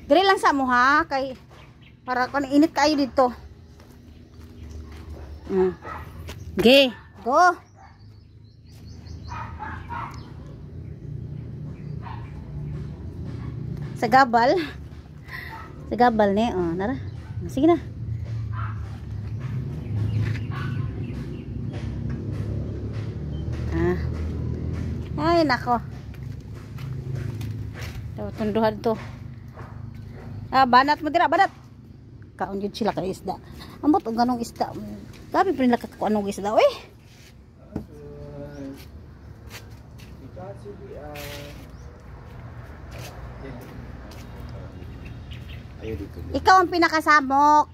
Dire lang sa mo ha, kay para kon init kayo dito. Okay, go. Sa gabal. Sa gabal ni, oh, nara. Sige na. Ay, nako. Tunduhan to. Banat mo dira, banat. Kaon yun sila kay isda. Ambot ang ganong isda. Gabi pa nila kako anong isda, oy. Ikaw ang pinakasamok.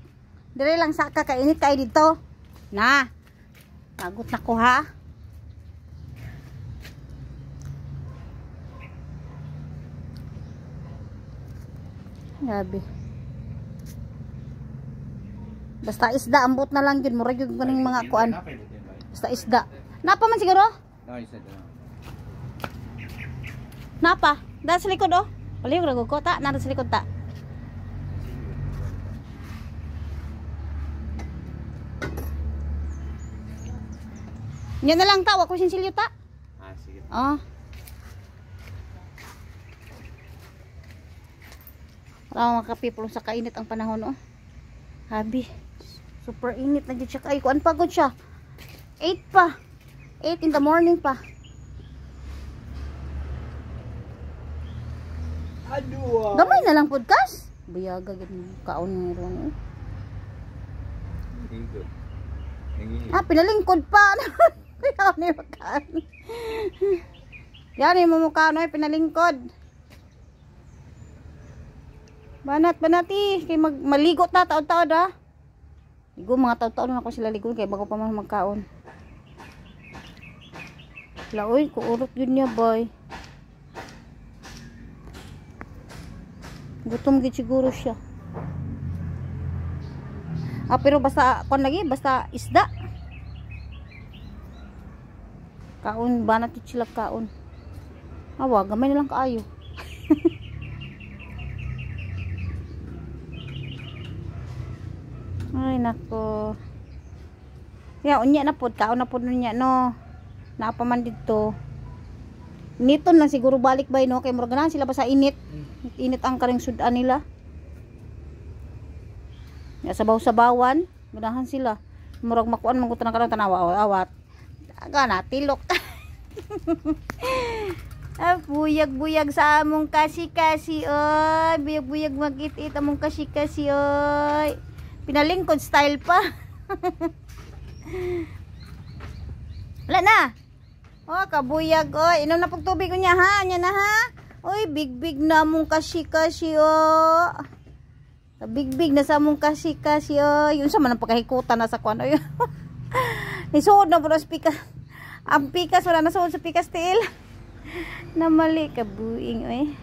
Dire lang sa kakainit kayo dito. Na. Pagod na ko ha. Grabe. Basta isda, ambot na lang yun. Murag yung mga kuan. Basta isda. Napa man siguro? Napa? Dahil sa likod oh. Palihog na ko. Ta, nara sa likod ta. Yan na lang ta. Wag ko sinsilyo ta. Sige. Oh. Wala makapipulong sa kainit ang panahon oh. Habi. Super init na dyan siya. Ay, kuan pagod siya. 8 pa. 8 in the morning pa. Aduh. Gamay na lang podcast. Buyaga gid kaon ni ron. Pinalingkod pa. Yan ni makan. Yan mo mukha no, pinalingkod. Banat-banati kay maligo ta taon-taon ha. Ligo mga taon-taon na ako sila ligo kay bago pa man magkaon. Laoy ko urot yun niya boy. Gutom gid siguro siya. Pero basta kon lagi basta isda. Kaon banat sila kaon. Awa gamay na lang kaayo. Ay nako. Ya unya na pod kaon na pod nunya no. Naapa man dito. Niton lang siguro balik bay no kay murag ganahan sila pa sa init. Init ang karing sudan nila. Ya sabaw-sabawan, ganahan sila. Murag makuan man kuto na kanang tanawa awat. Gana tilok. Buyag-buyag sa among kasi-kasi oy. Buyag-buyag magit-it among kasi-kasi oy. Pinalingkod style pa. Wala na. Oh, kabuyag oy. Inom na pag tubig niya ha. Nya na ha. Oy, big na mong kasi-kasi oh. Big na sa mong kasi-kasi oy. Yun sa man ang pagkahikutan na sa kuan oy. Isuod na puro pikas. Ang pikas wala na suod sa pikas til. Na mali ka buing oy.